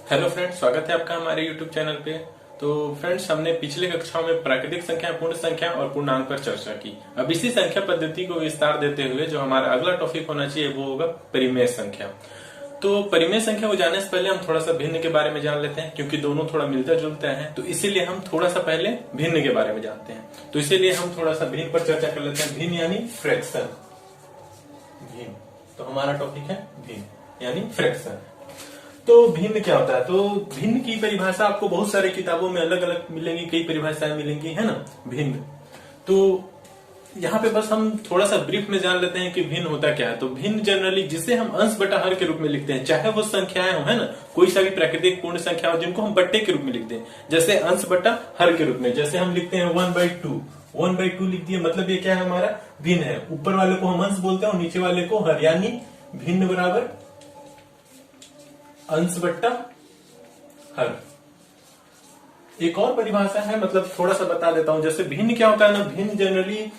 Hello friends, स्वागत है आपका हमारे यूट्यूब चैनल पे। तो फ्रेंड्स, हमने पिछले कक्षाओं में प्राकृतिक संख्या, पूर्ण संख्या और पूर्णांक पर चर्चा की। अब इसी संख्या पद्धति को विस्तार देते हुए जो हमारा अगला टॉपिक होना चाहिए वो होगा परिमेय संख्या। तो परिमेय संख्या को जानने से पहले हम थोड़ा सा भिन्न के बारे में जान लेते हैं, क्योंकि दोनों थोड़ा मिलता जुलता है। तो इसीलिए हम थोड़ा सा पहले भिन्न के बारे में जानते हैं। तो इसीलिए हम थोड़ा सा भिन्न पर चर्चा कर लेते हैं। भिन्न यानी फ्रैक्शन। भिन्न, तो हमारा टॉपिक है भिन्न यानी फ्रैक्शन। तो भिन्न क्या होता है? तो भिन्न की परिभाषा आपको बहुत सारी किताबों में अलग अलग मिलेंगी, कई परिभाषाएं मिलेंगी, है ना। भिन्न, तो यहाँ पे बस हम थोड़ा सा ब्रीफ में जान लेते हैं कि भिन्न होता क्या है। तो भिन्न जनरली जिसे हम अंश बटा हर के रूप में लिखते हैं, चाहे वो संख्याएं हो, है ना, कोई सा भी प्राकृतिक पूर्ण संख्या हो जिनको हम बट्टे के रूप में लिखते हैं, जैसे अंश बटा हर के रूप में। जैसे हम लिखते हैं 1/2, 1/2 लिख दिए, मतलब ये क्या है, हमारा भिन्न है। ऊपर वाले को हम अंश बोलते हैं और नीचे वाले को हर, यानी भिन्न बराबर अंश बट्टा हर। एक और परिभाषा है, मतलब थोड़ा सा बता देता हूं। जैसे भिन्न क्या होता है ना, भिन्न जनरली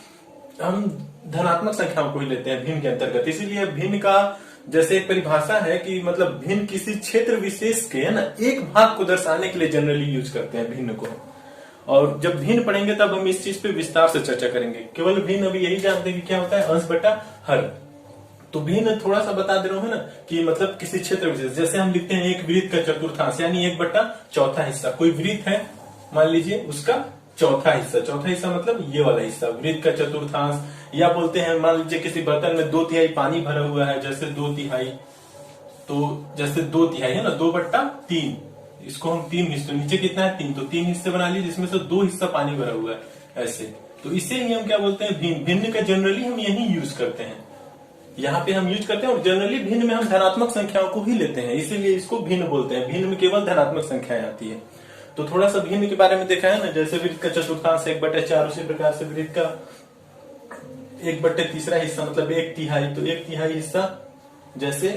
हम धनात्मक संख्याओं को ही लेते हैं भिन्न के अंतर्गत। इसीलिए भिन्न का जैसे एक परिभाषा है कि मतलब भिन्न किसी क्षेत्र विशेष के, है ना, एक भाग को दर्शाने के लिए जनरली यूज करते हैं भिन्न को। और जब भिन्न पढ़ेंगे तब हम इस चीज पे विस्तार से चर्चा करेंगे। केवल भिन्न अभी यही जानते हैं कि क्या होता है, अंश बटा हर। तो भिन्न थोड़ा सा बता दे रहा हूं, है ना, कि मतलब किसी क्षेत्र विशेष, जैसे हम लिखते हैं एक वृत्त का चतुर्थांश, यानी 1/4 हिस्सा। कोई वृत्त है, मान लीजिए, उसका चौथा हिस्सा। चौथा हिस्सा मतलब ये वाला हिस्सा, वृत्त का चतुर्थांश। या बोलते हैं, मान लीजिए किसी बर्तन में 2/3 पानी भरा हुआ है, जैसे 2/3, तो जैसे 2/3 है ना, 2/3, इसको हम 3 हिस्से, नीचे कितना है 3, तो 3 हिस्से बना लीजिए, जिसमें से 2 हिस्सा पानी भरा हुआ है, ऐसे। तो इसे ही हम क्या बोलते हैं, भिन्न। भिन्न का जनरली हम यही यूज करते हैं, यहाँ पे हम यूज करते हैं। और जनरली भिन्न में हम धनात्मक संख्याओं को ही लेते हैं, इसीलिए इसको भिन्न बोलते हैं। भिन्न में केवल धनात्मक संख्याएं आती है। तो थोड़ा सा भिन्न के बारे में देखा है ना, जैसे वृत्त का चतुर्थांश 1/4, उसी प्रकार से वृत्त का 1/3 हिस्सा मतलब 1/3, तो 1/3 हिस्सा, जैसे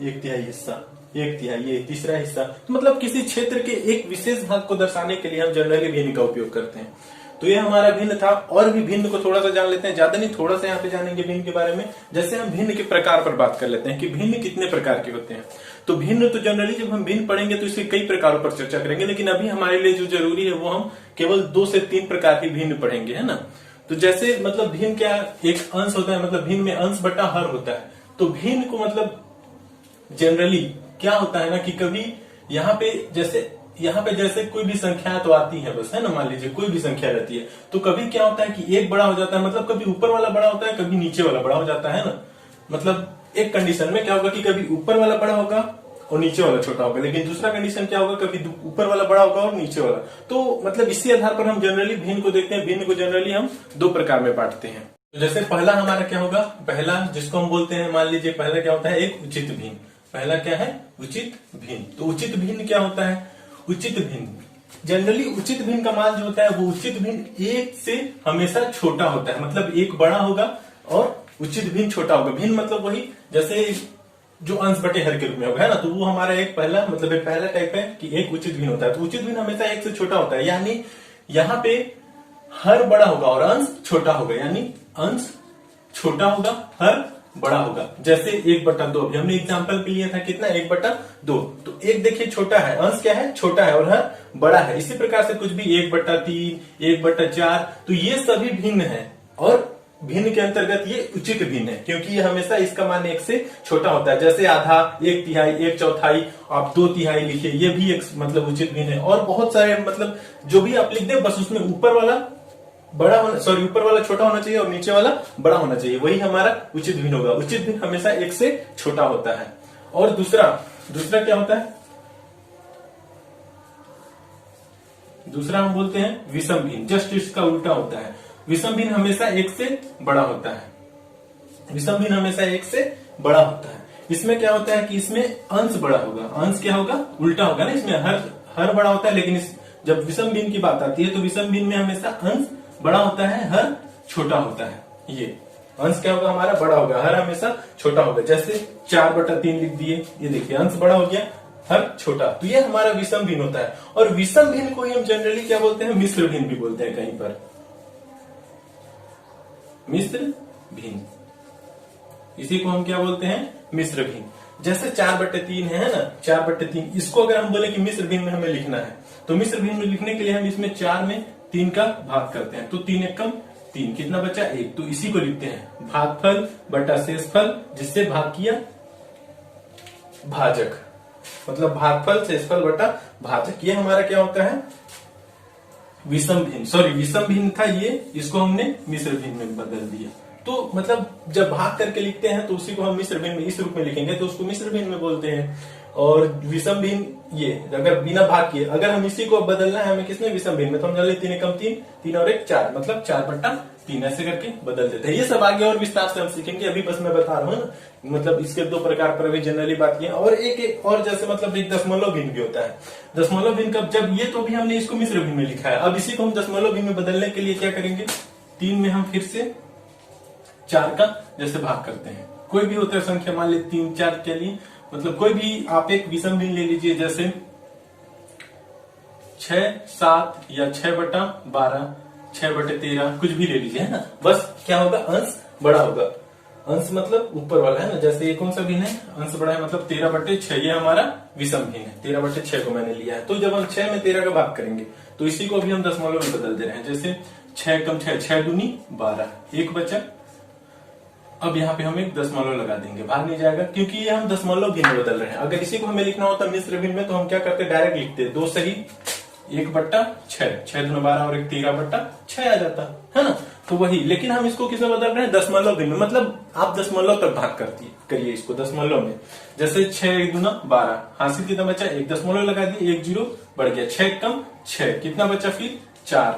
1/3 हिस्सा, 1/3 ये तीसरा हिस्सा। तो मतलब किसी क्षेत्र के एक विशेष भाग को दर्शाने के लिए हम जनरली भिन्न का उपयोग करते हैं। तो ये हमारा भिन्न था। और भी भिन्न को थोड़ा सा जान लेते हैं, ज्यादा नहीं, थोड़ा सा यहाँ पे जानेंगे भिन्न के बारे में। जैसे हम भिन्न के प्रकार पर बात कर लेते हैं कि भिन्न कितने प्रकार के होते हैं। तो भिन्न तो जनरली जब हम भिन्न पढ़ेंगे तो इसके कई प्रकारों पर चर्चा करेंगे, लेकिन अभी हमारे लिए जो जरूरी है वो हम केवल 2 से 3 प्रकार के भिन्न पढ़ेंगे, है ना। तो जैसे मतलब भिन्न क्या, एक अंश होता है, मतलब भिन्न में अंश बटा हर होता है। तो भिन्न को मतलब जनरली क्या होता है ना, कि कभी यहाँ पे जैसे कोई भी संख्या तो आती है बस, है ना, मान लीजिए कोई भी संख्या रहती है, तो कभी क्या होता है कि एक बड़ा हो जाता है, मतलब कभी ऊपर वाला बड़ा होता है, कभी नीचे वाला बड़ा हो जाता है ना। मतलब एक कंडीशन में क्या होगा कि कभी ऊपर वाला बड़ा होगा और नीचे वाला छोटा होगा, लेकिन दूसरा कंडीशन क्या होगा, कभी ऊपर वाला बड़ा होगा और नीचे वाला। तो मतलब इसी आधार पर हम जनरली भिन्न को देखते हैं। भिन्न को जनरली हम 2 प्रकार में बांटते हैं। तो जैसे पहला हमारा क्या होगा, पहला जिसको हम बोलते हैं, मान लीजिए पहला क्या होता है, एक उचित भिन्न। पहला क्या है, उचित भिन्न। तो उचित भिन्न क्या होता है, उचित भिन्न जनरली उचित भिन्न का मान जो होता है वो उचित भिन्न एक से हमेशा छोटा होता है, मतलब एक बड़ा होगा और उचित भिन्न छोटा होगा। भिन्न मतलब वही जैसे जो अंश बटे हर के रूप में होगा, है ना। तो वो हमारा एक पहला मतलब एक पहला टाइप है कि एक उचित भिन्न होता है। तो उचित भिन्न हमेशा एक से छोटा होता है, यानी यहाँ पे हर बड़ा होगा और अंश छोटा होगा, यानी अंश छोटा होगा, हर बड़ा होगा। जैसे 1/2, अभी हमने एग्जांपल पे लिया था, कितना, 1/2। तो एक देखिए छोटा है, अंश क्या है, छोटा है, और हर बड़ा है। इसी प्रकार से कुछ भी 1/3, 1/4, तो ये सभी भिन्न है। और भिन्न के अंतर्गत ये उचित भिन्न है, क्योंकि ये हमेशा इसका मान 1 से छोटा होता है। जैसे आधा, 1/3, 1/4, आप 2/3 लिखिए, ये भी एक मतलब उचित भिन्न है। और बहुत सारे मतलब जो भी आप लिख दे, बस उसमें ऊपर वाला बड़ा होना, सॉरी, ऊपर वाला छोटा होना चाहिए और नीचे वाला बड़ा होना चाहिए, वही हमारा उचित भिन्न होगा। उचित भिन्न हमेशा 1 से छोटा होता है। और दूसरा क्या होता है, दूसरा हम बोलते हैं विषम भिन्न। जस्ट इसका उल्टा होता है। विषम भिन्न हमेशा 1 से बड़ा होता है। विषम भिन्न हमेशा 1 से बड़ा होता है। इसमें क्या होता है कि इसमें अंश बड़ा होगा, अंश क्या होगा, उल्टा होगा ना। इसमें हर बड़ा होता है, लेकिन जब विषम भिन्न की बात आती है तो विषम भिन्न में हमेशा अंश बड़ा होता है, हर छोटा होता है। ये अंश क्या होगा, हमारा बड़ा होगा, हर हमेशा छोटा होगा। जैसे 4/3 लिख दिए, ये देखिए अंश बड़ा हो गया, हर छोटा। तो ये हमारा विषम भिन्न होता है। और विषम भिन्न को ही हम जनरली क्या बोलते हैं, मिश्र भिन्न भी बोलते हैं कहीं पर, मिश्र भिन्न। इसी को हम क्या बोलते हैं, मिश्र भिन्न। जैसे 4/3 है ना, 4/3, इसको अगर हम बोले कि मिश्र भिन्न में हमें लिखना है, तो मिश्र भिन्न में लिखने के लिए हम इसमें 4 में 3 का भाग करते हैं, तो 3 एकम 3, कितना बचा 1, तो इसी को लिखते हैं भागफल बटा शेषफल, जिससे भाग किया भाजक, मतलब भागफल शेषफल बटा भाजक। ये हमारा क्या होता है, विषम भिन्न, सॉरी विषम भिन्न था ये, इसको हमने मिश्र भिन्न में बदल दिया। तो मतलब जब भाग करके लिखते हैं तो उसी को हम मिश्र भिन्न में इस रूप में लिखेंगे तो उसको मिश्र भिन्न में बोलते हैं। और विषम भिन्न ये अगर बिना भाग किए, अगर हम इसी को बदलना है हमें किसमें, विषम भिन्न में, तो हम जान 3 एकम 3, 3 और 1 4, मतलब 4/3 ऐसे करके बदल देते हैं। ये सब आगे और विस्तार से हम सीखेंगे, अभी बस मैं बता रहा हूँ ना, मतलब इसके 2 प्रकार पर अभी जनरली बात की। और एक और जैसे मतलब एक दशमलव भिन्न भी होता है। दशमलव भिन्न कब, जब ये तो भी हमने इसको मिश्र भिन्न में लिखा है, अब इसी को हम दशमलव भिन्न में बदलने के लिए क्या करेंगे, 3 में हम फिर से 4 का जैसे भाग करते हैं। कोई भी होता है संख्या, मान लीजिए 3 4 के लिए, मतलब कोई भी आप एक विषम भिन्न ले लीजिए, जैसे 6 7 या 6/12, 6/13, कुछ भी ले लीजिए, है ना। बस क्या होगा, अंश बड़ा होगा, अंश मतलब ऊपर वाला, है ना। जैसे ये कौन सा भिन्न है, अंश बड़ा है, मतलब 13/6, ये हमारा विषम भिन्न है। 13/6 को मैंने लिया है, तो जब हम 6 में 13 का भाग करेंगे तो इसी को अभी हम दशमलव में बदल दे रहे हैं। जैसे 6 एकम 6, 6 दूनी 12, 1 बचा। अब यहाँ पे हम एक दशमलव लगा देंगे, भाग नहीं जाएगा, क्योंकि ये हम दशमलव भिन्न में बदल रहे हैं। अगर इसी को हमें लिखना होता मिश्र भिन्न में, तो हम क्या करते, डायरेक्ट लिखते 2 सही 1/6, 6 दूना 12 और 1 13/6 आ जाता, है ना। तो वही, लेकिन हम इसको किसमें बदल रहे हैं, दशमलव भिन्न में, मतलब आप दशमलव तक भाग करिए इसको दशमलव में। जैसे 6 1 दूना 12, हासिल कितना बचा, 1 दशमलव लगा दिए, 1 0 बढ़ गया, 6 एकम 6, कितना बचा फिर 4,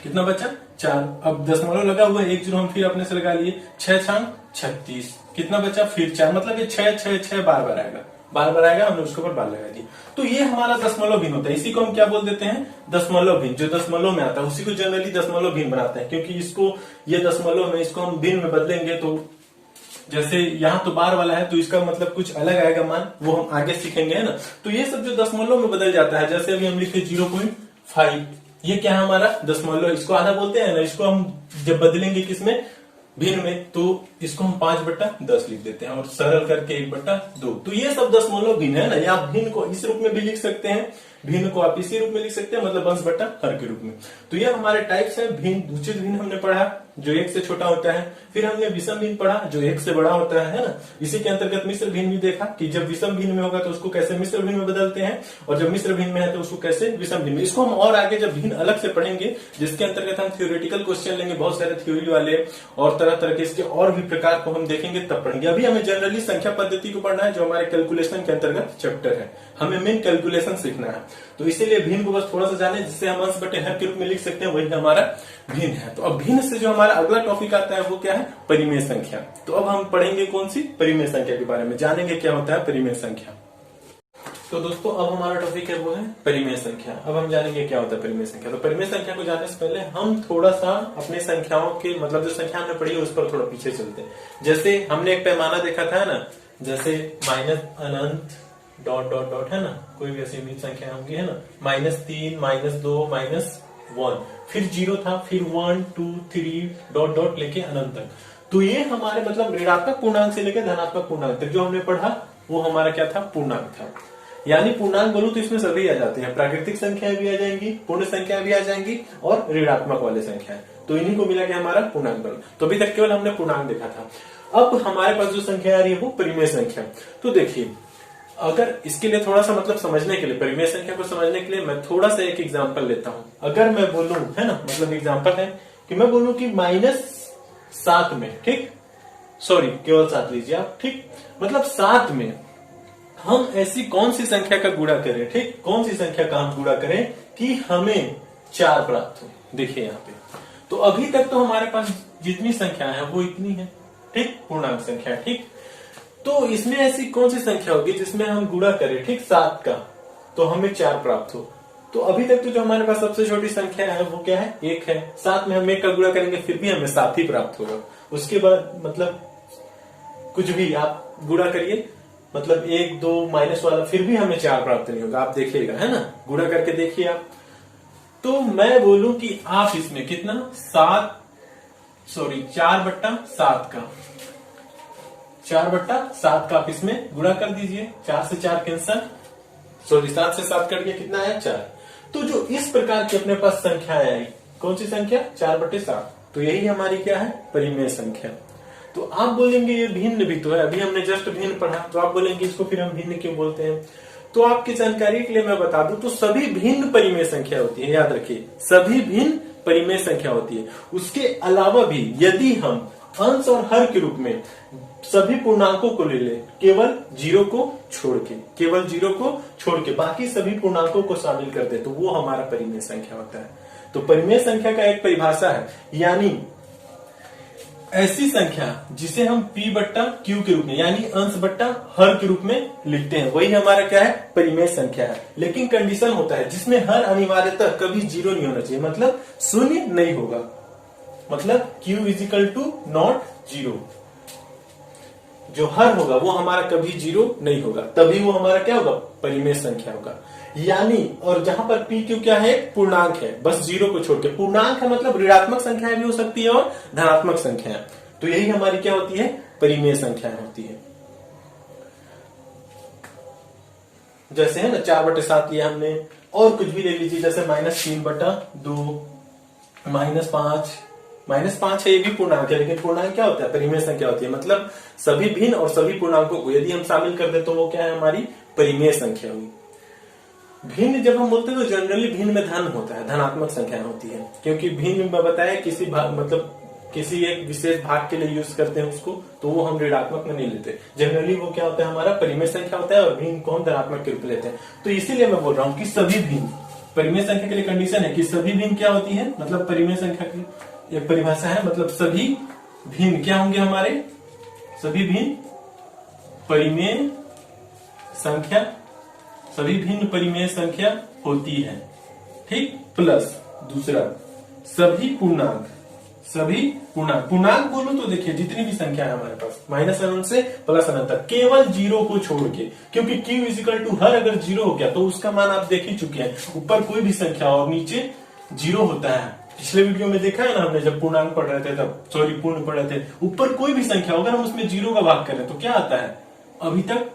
कितना बचा 4। अब दशमलव लगा हुआ है, 1 0 हम फिर अपने से लगा लिए, 6 6 36, कितना बचा फिर 4, मतलब ये 6 6 6 बार बार आएगा, बार बार आएगा, हमने उसके ऊपर बार लगा दी। तो ये हमारा दशमलव भिन्न होता है। इसी को हम क्या बोल देते हैं, दशमलव भिन्न। जो दशमलव में आता है उसी को जनरली दशमलव भिन्न बनाते हैं, क्योंकि इसको ये दशमलव में, इसको हम भिन्न में बदलेंगे तो जैसे यहाँ तो बार वाला है तो इसका मतलब कुछ अलग आएगा मान, वो हम आगे सीखेंगे, है ना। तो ये सब जो दशमलव में बदल जाता है, जैसे अभी हम लिखे 0.5, ये क्या है हमारा दशमलव, इसको आधा बोलते हैं ना। इसको हम जब बदलेंगे किसमें, भिन्न में, तो इसको हम 5/10 लिख देते हैं और सरल करके 1/2। तो ये सब दशमलव भिन्न है ना। या आप भिन्न को इस रूप में भी लिख सकते हैं, भिन्न को आप इसी रूप में लिख सकते हैं, मतलब अंश बटा हर के रूप में। तो ये हमारे टाइप्स है भिन्न। उचित भिन्न हमने पढ़ा जो 1 से छोटा होता है, फिर हमने विषम भिन्न पढ़ा जो 1 से बड़ा होता है ना। इसी के अंतर्गत मिश्र भिन्न भी देखा कि जब विषम भिन्न में होगा तो उसको कैसे मिश्र भिन्न में बदलते हैं, और जब मिश्र भिन्न में है तो उसको कैसे विषम भिन्न में। इसको हम और आगे जब भिन्न अलग से पढ़ेंगे, जिसके अंतर्गत हम थ्योरेटिकल क्वेश्चन लेंगे, बहुत सारे थ्योरी वाले और तरह तरह के इसके और भी प्रकार को हम देखेंगे, तब पढ़ेंगे। अभी हमें जनरली संख्या पद्धति को पढ़ना है, जो हमारे कैलकुलेशन के अंतर्गत चैप्टर है। हमें मेन कैलकुलेशन सीखना है, तो इसीलिए भिन्न को बस थोड़ा सा जाने, जिससे हम अंश बटे हर के रूप में लिख सकते हैं, वही हमारा भिन्न है। तो अब भिन्न से जो हमारा अगला टॉपिक आता है वो क्या है, परिमेय संख्या। तो अब हम पढ़ेंगे कौन सी, परिमेय संख्या के बारे में जानेंगे, क्या होता है परिमेय संख्या। तो दोस्तों अब हमारा टॉपिक है वो है परिमेय संख्या। अब हम जानेंगे क्या होता है परिमेय संख्या। तो परिमेय संख्या को जानने से पहले हम थोड़ा सा अपने संख्याओं के, मतलब जो संख्या हमने पढ़ी है उस पर थोड़ा पीछे चलते हैं। जैसे हमने एक पैमाना देखा था ना, जैसे माइनस अनंत डॉट डॉट डॉट, है ना, कोई भी ऐसी भी संख्या होंगी, है ना, -3 -2 -1, फिर 0 था, फिर 1 2 3 डॉट डॉट लेके अनंत तक। तो ये हमारे मतलब ऋणात्मक पूर्णांक से लेकर धनात्मक पूर्णांक तक जो हमने पढ़ा वो हमारा क्या था, पूर्णांक था। यानी पूर्णांक बोलूं तो इसमें सभी आ जाते हैं, प्राकृतिक संख्याएं भी आ जाएंगी, पूर्ण संख्याएं भी आ जाएंगी और ऋणात्मक वाले संख्याएं, तो इन्हीं को मिला के हमारा पूर्णांक बना। तो अभी तक केवल हमने पूर्णांक देखा था। अब हमारे पास जो संख्या आ रही है वो परिमेय संख्या। तो देखिए, अगर इसके लिए थोड़ा सा मतलब समझने के लिए, परिमेय संख्या को समझने के लिए मैं थोड़ा सा एक एग्जांपल लेता हूं। अगर मैं बोलूं, है ना, मतलब एग्जांपल है कि मैं बोलूं कि -7 में, ठीक, सॉरी केवल 7 लीजिए आप, ठीक, मतलब 7 में हम ऐसी कौन सी संख्या का गुणा करें, ठीक, कौन सी संख्या का हम गुणा करें कि हमें 4 प्राप्त हो। देखिए यहाँ पे, तो अभी तक तो हमारे पास जितनी संख्या है वो इतनी है, ठीक, पूर्णांक संख्या, ठीक। तो इसमें ऐसी कौन सी संख्या होगी जिसमें हम गुणा करें, ठीक, 7 का, तो हमें 4 प्राप्त हो। तो अभी तक तो जो हमारे पास सबसे छोटी संख्या है वो क्या है, 1 है। 7 में हम 1 का गुणा करेंगे फिर भी हमें 7 ही प्राप्त होगा। उसके बाद मतलब कुछ भी आप गुणा करिए, मतलब 1 2 माइनस वाला, फिर भी हमें 4 प्राप्त नहीं होगा। आप देखिएगा, है ना, गुणा करके देखिए आप। तो मैं बोलूं कि आप इसमें कितना 4/7 का 4/7 का आप इसमें गुणा कर दीजिए, 4 से 4 कैंसल, सॉरी 7 से 7 कट गया, कितना आया 4। तो जो इस प्रकार की अपने पास संख्याएं आई, कौन सी संख्या 4/7, तो यही हमारी क्या है परिमेय संख्या। तो आप बोलेंगे ये भिन्न भी तो है, अभी हमने जस्ट भिन्न पढ़ा, तो आप बोलेंगे इसको फिर हम भिन्न क्यों बोलते हैं। तो आपकी जानकारी के लिए मैं बता दूं, तो सभी भिन्न परिमेय संख्या होती है, याद रखिए सभी भिन्न परिमेय संख्या होती है। उसके अलावा भी यदि हम अंश और हर के रूप में सभी पूर्णांकों को ले ले, केवल 0 को छोड़ के, केवल 0 को छोड़ के बाकी सभी पूर्णांकों को शामिल कर दे, तो वो हमारा परिमेय संख्या होता है। तो परिमेय संख्या का एक परिभाषा है, यानी ऐसी संख्या जिसे हम p/q के रूप में, यानी अंश बट्टा हर के रूप में लिखते हैं, वही हमारा क्या है परिमेय संख्या है। लेकिन कंडीशन होता है जिसमें हर अनिवार्यतः कभी 0 नहीं होना चाहिए, मतलब शून्य नहीं होगा, मतलब q = नॉट 0। जो हर होगा वो हमारा कभी 0 नहीं होगा, तभी वो हमारा क्या होगा परिमेय संख्या होगा। यानी और जहां पर p q क्या है पूर्णांक है, बस 0 को छोड़ के, पूर्णांक है मतलब ऋणात्मक संख्याएं भी हो सकती है और धनात्मक संख्याएं, तो यही हमारी क्या होती है परिमेय संख्याएं होती है। जैसे है ना 4/7 लिया हमने, और कुछ भी ले लीजिए, जैसे -3/2, -5 है, ये भी पूर्णांक है, लेकिन पूर्णांक क्या होता है परिमेय संख्या होती है, मतलब सभी भिन्न और सभी पूर्णांकों को यदि हम शामिल कर दे तो वो क्या है हमारी परिमेय संख्या हुई। भिन्न जब हम बोलते हैं तो जनरली भिन्न में धन होता है, धनात्मक संख्या होती है, क्योंकि भिन्न में बताया किसी मतलब किसी एक विशेष भाग के लिए यूज करते हैं उसको, तो वो हम ऋणात्मक में नहीं लेते। जनरली वो क्या होता है हमारा परिमेय संख्या होता है, और भिन्न को हम धनात्मक के रूप में लेते हैं। तो इसीलिए मैं बोल रहा हूँ कि सभी भिन्न परिमेय संख्या के लिए कंडीशन है कि सभी भिन्न क्या होती है, मतलब परिमेय संख्या की एक परिभाषा है, मतलब सभी भिन्न क्या होंगे हमारे, सभी भिन्न परिमेय संख्या, सभी भिन्न परिमेय संख्या होती है, ठीक। प्लस दूसरा सभी पूर्णांक, सभी पूर्णांक बोलो तो देखिए जितनी भी संख्या है हमारे पास -1 से +1 तक, केवल 0 को छोड़ के, क्योंकि q = हर अगर 0 हो गया तो उसका मान आप देख ही चुके हैं, ऊपर कोई भी संख्या और नीचे 0 होता है। पिछले वीडियो में देखा है ना हमने, जब पूर्णांक पढ़ रहे थे तब, सॉरी पूर्ण पढ़ रहे थे, ऊपर कोई भी संख्या अगर हम उसमें 0 का भाग करें तो क्या आता है, अभी तक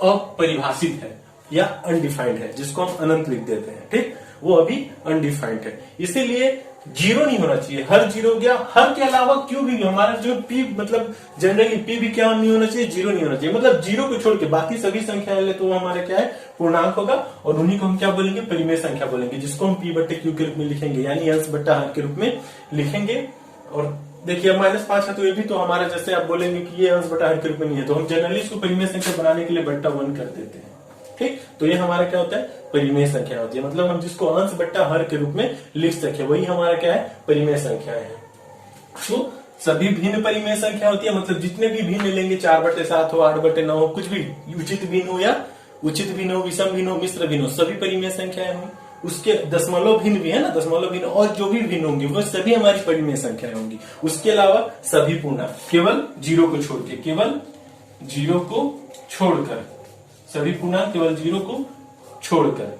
अपरिभाषित है या अनडिफाइंड है, जिसको हम अनंत लिख देते हैं, ठीक, वो अभी अनडिफाइंड है। इसीलिए 0 नहीं होना चाहिए, हर 0 गया, हर के अलावा क्यों भी हमारा जो p मतलब जनरली p भी क्या नहीं होना चाहिए 0 नहीं होना चाहिए, मतलब 0 को छोड़ के बाकी सभी संख्याएं ले तो वो हमारे क्या है पूर्णांक होगा, और उन्हीं को हम क्या बोलेंगे परिमेय संख्या बोलेंगे, जिसको हम p/q के रूप में लिखेंगे, यानी अंश बट्टा हर के रूप में लिखेंगे। और देखिए -5 है तो ये भी तो हमारा, जैसे आप बोलेंगे कि ये अंश बटा हर के रूप में नहीं है, तो हम जनरली इसको परिमेय संख्या बनाने के लिए /1 कर देते हैं, ठीक। तो ये हमारा क्या होता है परिमेय संख्या होती है, मतलब हम जिसको अंश बट्टा हर के रूप में लिख सके वही हमारा क्या है परिमेय संख्या है। तो सभी भिन्न परिमेय संख्या होती है, मतलब जितने भी भिन्न लेंगे, 4/7 हो, 8/9 हो, कुछ भी उचित भिन्न हो या उचित भिन्न हो, विषम भिन्न हो, मिश्र भिन्न हो, सभी परिमेय संख्याएं होंगी। उसके दशमलव भिन्न भी है ना, दशमलव भिन्न और जो भी भिन्न होंगे वो सभी हमारी परिमेय संख्याएं होंगी। उसके अलावा सभी पूर्णांक केवल 0 को छोड़ के, केवल 0 को छोड़कर, सभी पूर्णांक केवल 0 को छोड़कर,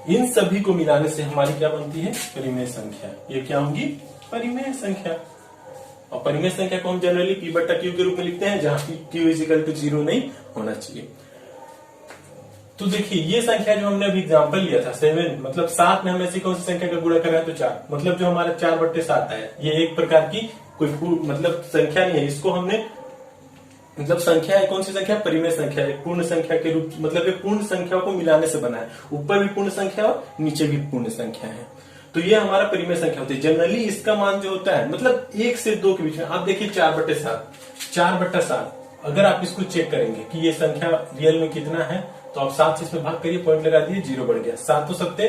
इन सभी को मिलाने से हमारी क्या बनती है परिमेय संख्या। ये क्या होंगी परिमेय संख्या। और परिमेय संख्या को हम जनरली p/q के रूप में लिखते हैं, जहां q = 0 नहीं होना चाहिए। तो देखिए ये संख्या जो हमने अभी एग्जांपल लिया था 7, मतलब 7 में हम ऐसी कौन सी संख्या का गुणा कर रहे हैं, तो 4, मतलब जो हमारा 4/7 है, ये एक प्रकार की कोई मतलब संख्या नहीं है, इसको हमने मतलब संख्या है, कौन सी संख्या परिमेय संख्या है, पूर्ण संख्या के रूप, मतलब ये पूर्ण संख्या को मिलाने से बना है, ऊपर भी पूर्ण संख्या और नीचे भी पूर्ण संख्या है, तो ये हमारा परिमेय संख्या होती है। जनरली इसका मान जो होता है मतलब 1 से 2 के बीच में, आप देखिए 4/7, अगर आप इसको चेक करेंगे कि ये संख्या रियल में कितना है, तो आप 7 से इसमें भाग करिए, पॉइंट लगा दिए, 0 बढ़ गया, 7 7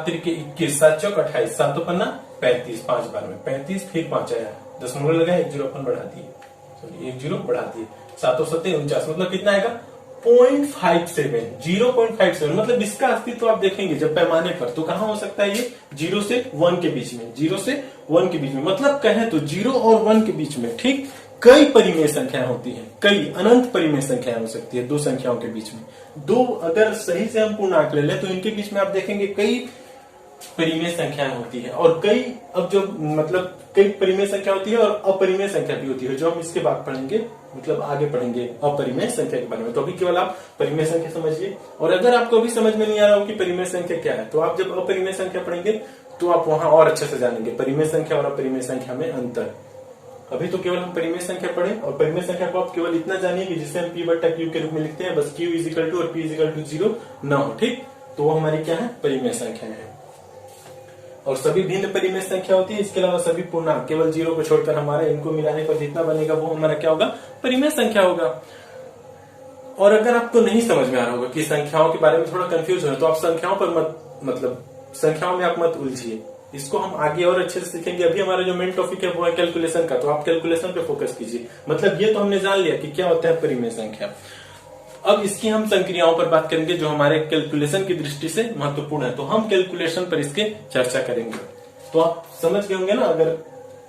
21, 7 चौक 28, 7 पन्ना 35, 5 बार में 35, फिर 5 आया, दशमलव लगा, 1 0 अपन बढ़ा दिए, 1 0 बढ़ा दिए, 7 7 49, मतलब कितना आएगा 0.57, 0.57, मतलब इसका अस्तित्व आप देखेंगे जब पैमाने पर, तो कहां हो सकता है ये 0 से 1 के बीच में, 0 से 1 के बीच में, मतलब कहें तो 0 और 1 के बीच में, ठीक, कई परिमेय संख्याएं होती हैं, कई अनंत परिमेय संख्याएं हो सकती है दो संख्याओं के बीच में। दो अगर सही से हम पूर्णांक ले लें तो इनके बीच में आप देखेंगे कई परिमेय संख्याएं होती है, और कई अब जो मतलब कई परिमेय संख्या होती है और अपरिमेय संख्या भी होती है, जो हम इसके बाद पढ़ेंगे, मतलब आगे पढ़ेंगे अपरिमेय संख्या के बारे में। तो अभी केवल आप परिमेय संख्या समझिए, और अगर आपको अभी समझ में नहीं आ रहा हो कि परिमेय संख्या क्या है, तो आप जब अपरिमेय संख्या पढ़ेंगे तो आप वहां और अच्छे से जानेंगे परिमेय संख्या और अपरिमेय संख्या में अंतर। अभी तो केवल हम परिमेय संख्या पढ़े, और परिमेय संख्या को आप केवल इतना जानिए कि जिसे हम P/Q के रूप में लिखते हैं, बस Q = और P = 0 न हो, ठीक। तो वो हमारी क्या है, परिमेय संख्या है। और सभी भिन्न परिमेय संख्या होती है, इसके अलावा सभी पूर्णांक, केवल 0 को छोड़कर हमारे इनको मिलाने पर जितना बनेगा वो हमारा क्या होगा, परिमेय संख्या होगा। और अगर आपको नहीं समझ में आ रहा होगा कि संख्याओं के बारे में थोड़ा कंफ्यूज हो, तो आप संख्याओं पर मतलब संख्याओं में आप मत उलझिए, इसको हम आगे और अच्छे से सीखेंगे। अभी हमारा जो मेन टॉपिक है वो है कैलकुलेशन का, तो आप कैलकुलेशन पे फोकस कीजिए। मतलब ये तो हमने जान लिया कि क्या होता है परिमेय संख्या। अब इसकी हम संक्रियाओं पर बात करेंगे जो हमारे कैलकुलेशन की दृष्टि से महत्वपूर्ण है, तो हम कैलकुलेशन पर इसके चर्चा करेंगे। तो आप समझ गए होंगे ना, अगर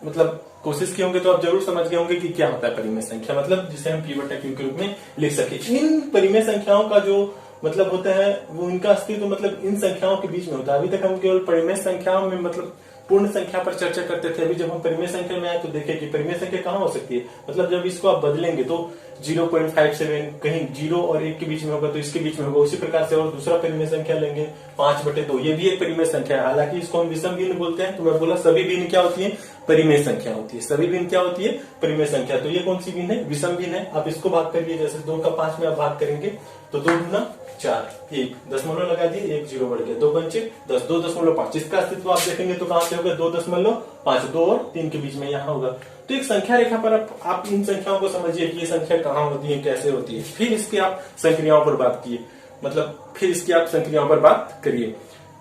मतलब कोशिश किए होंगे तो आप जरूर समझ गए होंगे कि क्या होता है परिमेय संख्या, मतलब जिसे हम P/Q के रूप में लिख सके। इन परिमेय संख्याओं का जो मतलब होता है वो इनका अस्तित्व मतलब इन संख्याओं के बीच में होता है। अभी तक हम केवल परिमेय संख्याओं में मतलब पूर्ण संख्या पर चर्चा करते थे। अभी जब हम परिमेय संख्या में आए तो देखें कि परिमेय संख्या कहाँ हो सकती है, मतलब जब इसको आप बदलेंगे तो 0.57 कहीं 0 और 1 के बीच में होगा तो इसके बीच में होगा। उसी प्रकार से और दूसरा परिमेय संख्या लेंगे 5/2, ये भी एक परिमेय संख्या है। हालांकि इसको हम विषम भिन्न बोलते हैं, तो मैं बोला सभी भिन्न क्या होती है, परिमेय संख्या होती है। सभी भिन्न क्या होती है, परिमेय संख्या। तो ये कौन सी भिन्न है, विषम भिन्न है। आप इसको भाग करिए, जैसे 2 का 5 में आप भाग करेंगे तो 2 गुना 4, 1 दशमलव लगा दिए, 1 0 बढ़ गया, 2 पंचे 10, 2.5। इसका अस्तित्व आप देखेंगे तो कहां से होगा, 2.5, 2 और 3 के बीच में यहाँ होगा। तो एक संख्या रेखा पर आप इन संख्याओं को समझिए कि ये संख्या कहाँ होती है, कैसे होती है। फिर इसकी आप संक्रियाओं पर बात कीजिए, मतलब फिर इसकी आप संक्रियाओं पर बात करिए।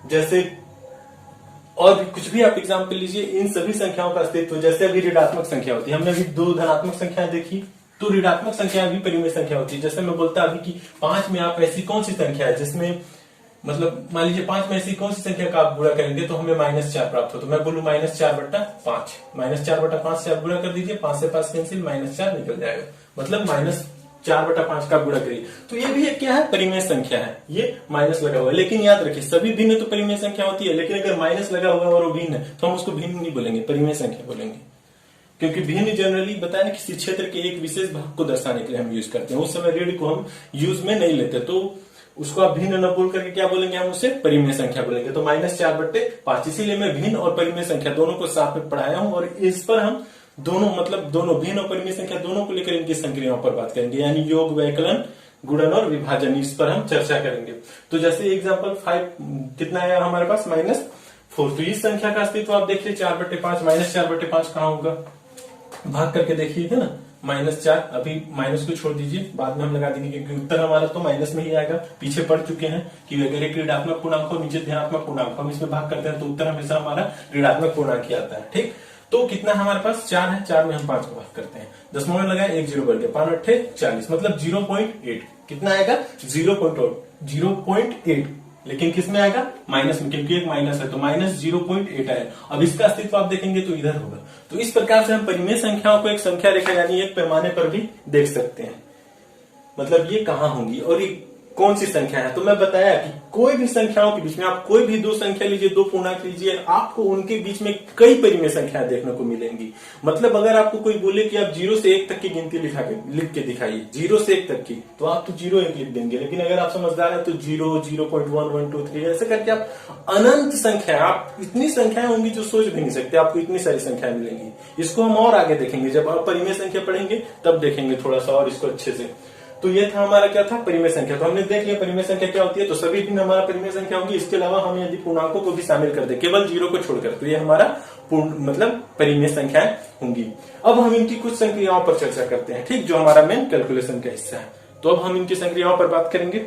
जैसे और भी कुछ भी आप एग्जाम्पल लीजिए, इन सभी संख्याओं का अस्तित्व, जैसे अभी ऋणात्मक संख्या होती है, हमने अभी 2 धनात्मक संख्याएं देखी, तो ऋणात्मक संख्या भी परिमेय संख्या होती है। जैसे मैं बोलता अभी कि 5 में आप ऐसी कौन सी संख्या है जिसमें मतलब मान लीजिए 5 में ऐसी कौन सी संख्या का आप गुणा करेंगे तो हमें -4 प्राप्त हो, तो मैं बोलूं -4/5, -4/5 से आप गुणा कर दीजिए, 5 से 5 कैंसिल, -4 निकल जाएगा, मतलब -4/5 का गुणा करिए। तो ये भी एक क्या है, परिमेय संख्या है। ये माइनस लगा हुआ है, लेकिन याद रखिए सभी भिन्न तो परिमेय संख्या होती है, लेकिन अगर माइनस लगा हुआ है और वो भिन्न है तो हम उसको भिन्न नहीं बोलेंगे, परिमेय संख्या बोलेंगे। क्योंकि भिन्न जनरली बताया ना किसी क्षेत्र के एक विशेष भाग को दर्शाने के लिए हम यूज करते हैं। उस समय ऋण को हम यूज में नहीं लेते, तो उसको आप भिन्न न बोल करके क्या बोलेंगे, हम उसे परिमेय संख्या बोलेंगे। तो -4/5, इसीलिए मैं भिन्न और परिमेय संख्या दोनों को साथ में पढ़ाया हूं, और इस पर हम दोनों मतलब दोनों भिन्न और परिमेय संख्या दोनों को लेकर इनकी संक्रियाओं पर बात करेंगे, यानी योग, वैकलन, गुणन और विभाजन, इस पर हम चर्चा करेंगे। तो जैसे एग्जाम्पल 5 कितना आया हमारे पास, -4। तो इस संख्या का अस्तित्व आप देखिए 4/5, -4/5 कहाँ होगा, भाग करके देखिए, है ना, -4। अभी माइनस को छोड़ दीजिए, बाद में हम लगा देंगे क्योंकि उत्तर हमारा तो माइनस में ही आएगा। पीछे पढ़ चुके हैं कि अगर एक ऋणात्मक पूर्णांक हो, नीचे धनात्मक पूर्णांक, हम इसमें भाग करते हैं तो उत्तर हमेशा हमारा ऋणात्मक पूर्णांक ही आता है, ठीक। तो कितना हमारे पास 4 है, 4 में हम 5 को भाग करते हैं, दशमलव लगाए, 1 0 बढ़ गया, 5×8 = 40, मतलब 0.8 कितना आएगा, 0.8, लेकिन किस में आएगा, माइनस में, क्योंकि एक माइनस है तो -0.8 आया। अब इसका अस्तित्व आप देखेंगे तो इधर होगा। तो इस प्रकार से हम परिमेय संख्याओं को एक संख्या रेखा यानी एक पैमाने पर भी देख सकते हैं, मतलब ये कहाँ होंगी और ये कौन सी संख्या है। तो मैं बताया कि कोई भी संख्याओं के बीच में आप कोई भी 2 संख्या लीजिए, 2 पूर्णांक लीजिए, आपको उनके बीच में कई परिमेय संख्याएं देखने को मिलेंगी। मतलब अगर आपको कोई बोले कि आप 0 से 1 तक की गिनती लिख के दिखाइए, 0 से 1 तक की, तो आप तो 0 1 लिख देंगे। लेकिन अगर आप समझदार हैं तो 0, 0.1, 1, 2, 3 ऐसे करके आप अनंत संख्या, आप इतनी संख्याएं होंगी जो सोच भी नहीं सकते, आपको इतनी सारी संख्याएं मिलेंगी। इसको हम और आगे देखेंगे, जब आप परिमेय संख्या पढ़ेंगे तब देखेंगे थोड़ा सा और इसको अच्छे से। तो ये था हमारा क्या था, परिमेय संख्या। तो हमने देख लिया परिमेय संख्या क्या होती है, तो सभी भिन्न हमारा परिमेय संख्या होगी। इसके अलावा हम यदि पूर्णांकों को भी शामिल कर दे, केवल 0 को छोड़कर, तो ये हमारा पूर्ण मतलब परिमेय संख्याएं होंगी। अब हम इनकी कुछ संक्रियाओं पर चर्चा करते हैं, ठीक, जो हमारा मेन कैलकुलेशन का हिस्सा है। तो अब हम इनकी संक्रियाओं पर बात करेंगे।